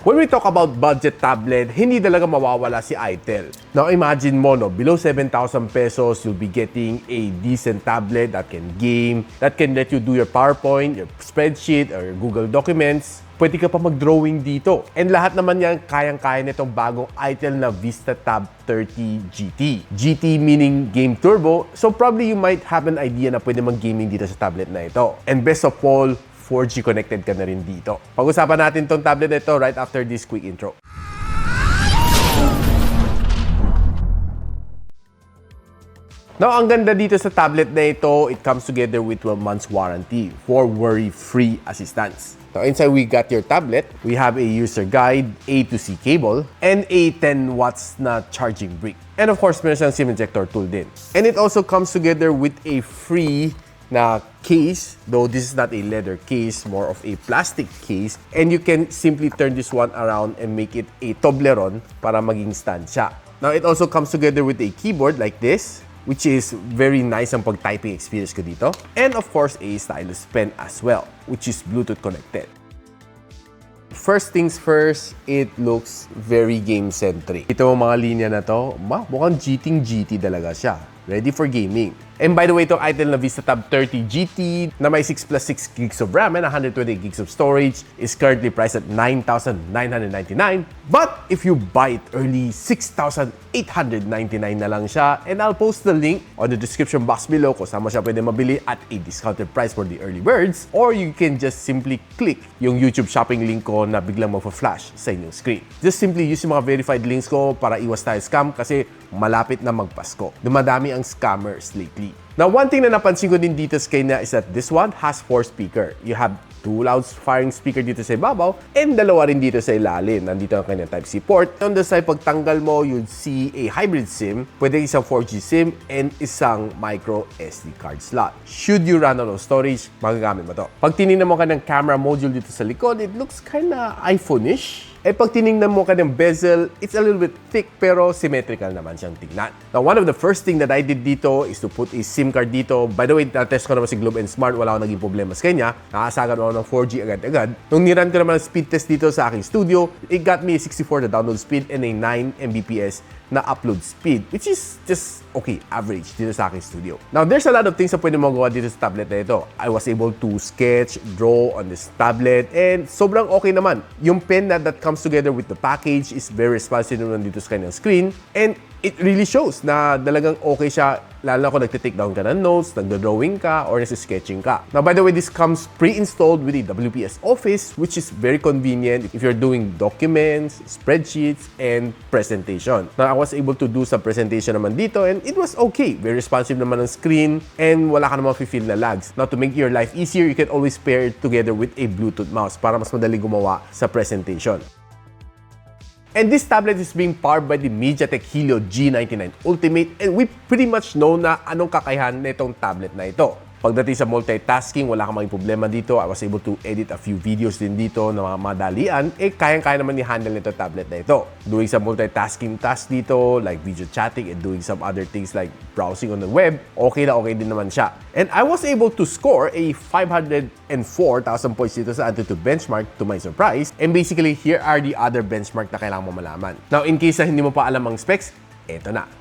When we talk about budget tablet, hindi talaga mawawala si Itel. Now imagine mo, no, below 7,000 pesos, you'll be getting a decent tablet that can game, that can let you do your PowerPoint, your spreadsheet, or your Google Documents. Pwede ka pa mag-drawing dito. And lahat naman yan, kayang-kaya nitong bagong Itel na Vista Tab 30 GT. GT meaning Game Turbo, so probably you might have an idea na pwede mag-gaming dito sa tablet na ito. And best of all, 4G connected ka na rin dito. Pag-usapan natin tong tablet na ito right after this quick intro. Now, ang ganda dito sa tablet na ito, it comes together with 12 months warranty for worry-free assistance. Now, inside we got your tablet, we have a user guide, A to C cable, and a 10 watts na charging brick. And of course, meron siyang SIM injector tool din. And it also comes together with a free na case, though this is not a leather case, more of a plastic case. And you can simply turn this one around and make it a Toblerone para maging stand siya. Now, it also comes together with a keyboard like this, which is very nice ang pag-typing experience ko dito. And of course, a stylus pen as well, which is Bluetooth connected. First things first, it looks very game-centric. Ito ang mga linya na to, mukhang GT talaga siya. Ready for gaming. And by the way, itong Itel Vista Tab 30 GT na may 6 plus 6 gigs of RAM and 128 gigs of storage is currently priced at 9,999. But if you buy it early, 6,899 na lang siya. And I'll post the link on the description box below kung saan mo siya pwede mabili at a discounted price for the early birds. Or you can just simply click yung YouTube shopping link ko na biglang magpa-flash sa inyong screen. Just simply use yung mga verified links ko para iwas tayo scam kasi malapit na magpasko. Dumadami ang scammers lately. Now, one thing na napansin ko din dito sa kanya is that this one has 4 speaker. You have 2 loud firing speaker dito sa ibabaw and 2 rin dito sa ilalim. Nandito ang kanyang Type-C port. On the side, pag tanggal mo, you'd see a hybrid SIM. Pwede isang 4G SIM and isang micro SD card slot. Should you run out of storage, magagamit mo to. Pag tinignan mo ka ng camera module dito sa likod, it looks kinda iPhone-ish. Eh pag tinignan mo ka ng bezel, it's a little bit thick pero symmetrical naman siyang tignan. Now, one of the first thing that I did dito is to put a SIM card dito. By the way, na-test ko naman si Globe and Smart, wala akong naging problema sa kanya. Nakasagan ako ng 4G agad-agad. Nung niran ko naman ang speed test dito sa aking studio, it got me a 64 na download speed and a 9 Mbps na upload speed, which is just okay, average dito sa aking studio. Now, there's a lot of things na pwede magawa dito sa tablet na ito. I was able to sketch, draw on this tablet, and sobrang okay naman. Yung pen that comes together with the package is very responsive naman dito sa kanyang screen, and it really shows na talagang okay siya, lalo na kung nagtitake down ka ng notes, nagdo-drawing ka, or nasa-sketching ka. Now, by the way, this comes pre-installed with a WPS Office, which is very convenient if you're doing documents, spreadsheets, and presentation. Now, I was able to do some presentation naman dito, and it was okay. Very responsive naman ang screen, and wala ka naman feel na lags. Now, to make your life easier, you can always pair it together with a Bluetooth mouse para mas madali gumawa sa presentation. And this tablet is being powered by the MediaTek Helio G99 Ultimate, and we pretty much know na anong kakayahan nitong tablet na ito. Pagdating sa multitasking, wala kang maging problema dito. I was able to edit a few videos din dito na mga madalian. Eh, kayang-kaya naman i-handle nito tablet na ito. Doing some multitasking tasks dito, like video chatting and doing some other things like browsing on the web, okay din naman siya. And I was able to score a 504,000 points dito sa Antutu benchmark to my surprise. And basically, here are the other benchmark na kailangan mo malaman. Now, in case na hindi mo pa alam ang specs, eto na.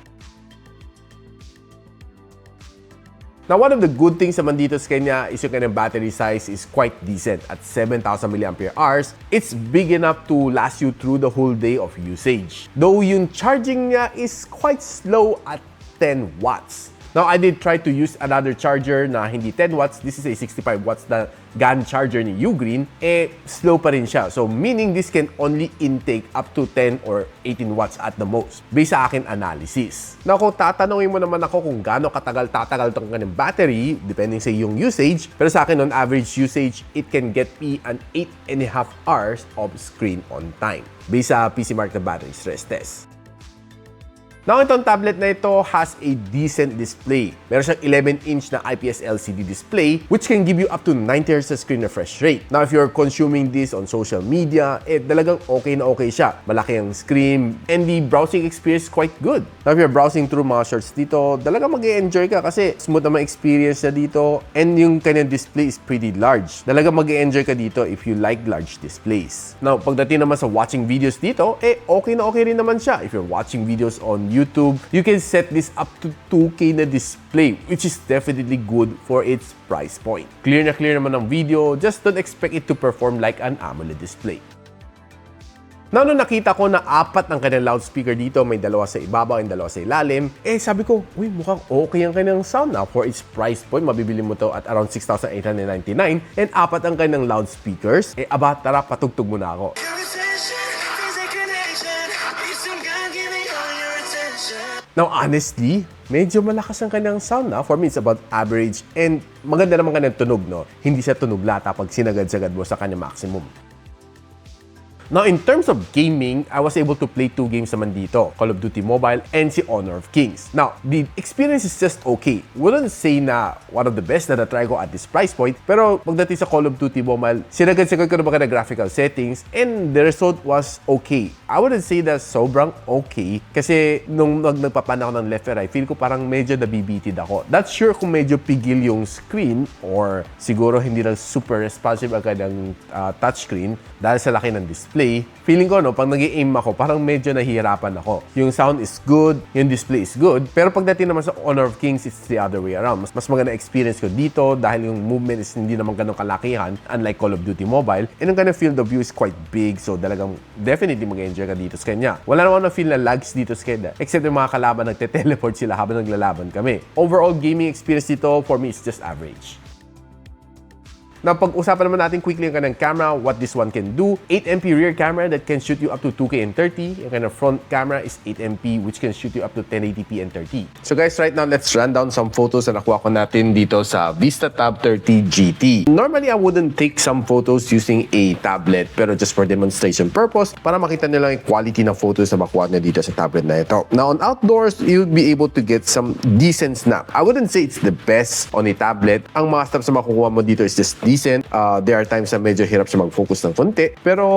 Now, one of the good things naman dito sa kanya is yung kanyang battery size is quite decent at 7,000 mAh. It's big enough to last you through the whole day of usage. Though yung charging niya is quite slow at 10 watts. Now, I did try to use another charger na hindi 10 watts. This is a 65 watts na GAN charger ni Ugreen. Eh, slow pa rin siya. So, meaning this can only intake up to 10 or 18 watts at the most, based sa akin analysis. Now, kung tatanungin mo naman ako kung gaano tatagal itong kanyang battery, depending sa iyong usage, pero sa akin, on average usage, it can get me an 8.5 hours of screen on time, based sa PC Mark na battery stress test. Now, itong tablet na ito has a decent display. Meron siyang 11-inch na IPS LCD display which can give you up to 90 Hz screen refresh rate. Now, if you're consuming this on social media, talagang okay na okay siya. Malaki ang screen and the browsing experience is quite good. Now, if you're browsing through mga shorts dito, talagang mag-e-enjoy ka kasi smooth na experience na dito and yung kanyang display is pretty large. Talagang mag-e-enjoy ka dito if you like large displays. Now, pagdating naman sa watching videos dito, okay na okay rin naman siya. If you're watching videos on YouTube, you can set this up to 2K na display, which is definitely good for its price point. Clear na clear naman ang video, just don't expect it to perform like an AMOLED display. Now, nung nakita ko na 4 ang kanyang loudspeaker dito, may 2 sa ibabaw and 2 sa ilalim, sabi ko, uy, mukhang okay ang kanyang sound na. For its price point, mabibili mo to at around 6,899 and 4 ang kanyang loudspeakers, tara, patugtog mo na ako. Now, honestly, medyo malakas ang kanyang sound na. For me, it's about average and maganda naman kanyang tunog, no? Hindi siya tunog lata pag sinagad-sagad mo sa kanyang maximum. Now, in terms of gaming, I was able to play 2 games naman dito, Call of Duty Mobile and si Honor of Kings. Now, the experience is just okay. Wouldn't say na one of the best na na-try ko at this price point, pero pagdating sa Call of Duty Mobile, sinagad-sagad ko na mga graphical settings and the result was okay. I wouldn't say that sobrang okay kasi nung nagpapan ako ng left and right, feel ko parang medyo nabibitid ako. Not sure kung medyo pigil yung screen or siguro hindi na super responsive ang kanyang touchscreen dahil sa laki ng display. Feeling ko, no, pag nag-i-aim ako, parang medyo nahihirapan ako. Yung sound is good, yung display is good, pero pagdating naman sa Honor of Kings, it's the other way around. Mas maganda experience ko dito dahil yung movement is hindi naman ganun kalakihan, unlike Call of Duty Mobile. And yung kanyang field of view is quite big, so talagang definitely mag-enjoy ka dito sa kanya. Wala naman na feel na lags dito sa kanya, except yung mga kalaban nagte-teleport sila habang naglalaban kami. Overall gaming experience dito, for me, is just average. Now, pag-usapan naman natin quickly ang kanyang camera, what this one can do. 8MP rear camera that can shoot you up to 2K and 30. Yung kanyang front camera is 8MP which can shoot you up to 1080p and 30. So guys, right now, let's run down some photos na nakuha ko natin dito sa Vista Tab 30 GT. Normally, I wouldn't take some photos using a tablet, pero just for demonstration purpose, para makita nyo lang yung quality ng photos na makuha nyo dito sa tablet na ito. Now, on outdoors, you'll be able to get some decent snap. I wouldn't say it's the best on a tablet. Ang mga snaps na makukuha mo dito is just decent. There are times na medyo hirap siya mag-focus ng konti. Pero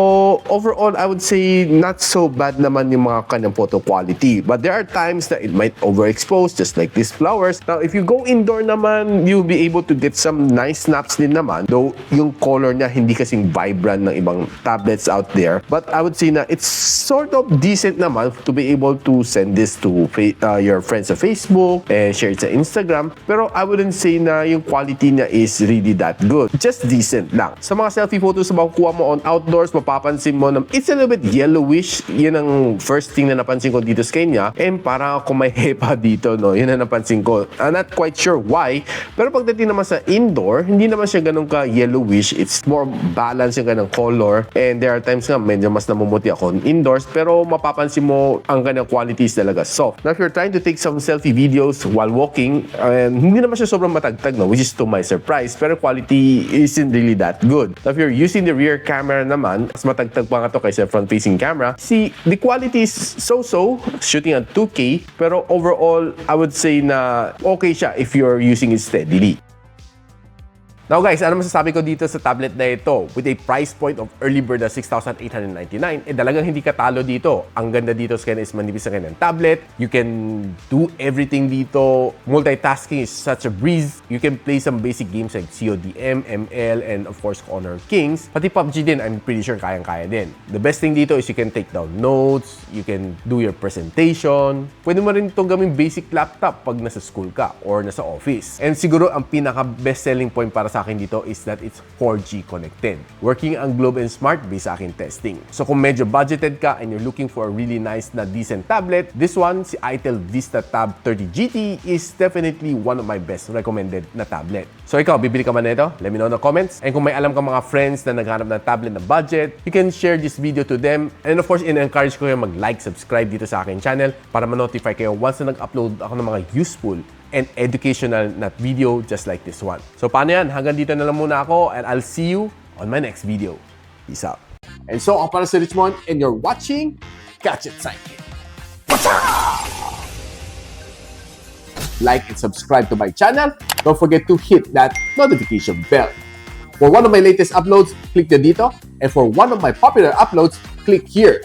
overall, I would say not so bad naman yung mga kanyang photo quality. But there are times that it might overexpose, just like these flowers. Now, if you go indoor naman, you'll be able to get some nice snaps din naman. Though, yung color niya hindi kasing vibrant ng ibang tablets out there. But I would say na it's sort of decent naman to be able to send this to your friends sa Facebook and share it sa Instagram. Pero I wouldn't say na yung quality niya is really that good. Just decent lang. Sa mga selfie photos na makukuha mo on outdoors, mapapansin mo na it's a little bit yellowish. Yun ang first thing na napansin ko dito sa kanya. And parang ako may hepa dito, no? Yun ang napansin ko. I'm not quite sure why. Pero pagdating naman sa indoor, hindi naman siya ganun ka yellowish. It's more balanced yung ganang color. And there are times nga medyo mas namumuti ako indoors. Pero mapapansin mo ang kanyang qualities talaga soft. Now, if you're trying to take some selfie videos while walking, hindi naman siya sobrang matagtag, no? Which is to my surprise. Pero quality isn't really that good. So if you're using the rear camera naman, mas matagtag pa nga to kaysa front-facing camera. See, the quality is so-so, shooting at 2K, pero overall, I would say na okay siya if you're using it steadily. Now guys, ano masasabi ko dito sa tablet na ito? With a price point of early bird na 6,899, talagang hindi katalo dito. Ang ganda dito sa kanya is manipis sa kanyang tablet. You can do everything dito. Multitasking is such a breeze. You can play some basic games like CODM, ML, and of course, Honor of Kings. Pati PUBG din, I'm pretty sure kayang-kaya din. The best thing dito is you can take down notes, you can do your presentation. Pwede mo rin itong gawing basic laptop pag nasa school ka or nasa office. And siguro ang pinaka-best selling point para sa akin dito is that it's 4G connected. Working ang Globe and Smart based sa aking testing. So kung medyo budgeted ka and you're looking for a really nice na decent tablet, this one, si Itel Vista Tab 30 GT is definitely one of my best recommended na tablet. So ikaw, bibili ka man nito? Let me know in the comments. And kung may alam ka mga friends na naghanap ng tablet na budget, you can share this video to them. And of course, in-encourage ko kayo mag-like, subscribe dito sa aking channel para ma-notify kayo once na nag-upload ako ng mga useful and educational na video just like this one. So paano yan? Hanggang dito na lang muna ako and I'll see you on my next video. Peace out. And so, ako para si Richmond and you're watching Gadget Sidekick. What's up? like and subscribe to my channel. Don't forget to hit that notification bell. For one of my latest uploads, click the dito. And for one of my popular uploads, click here.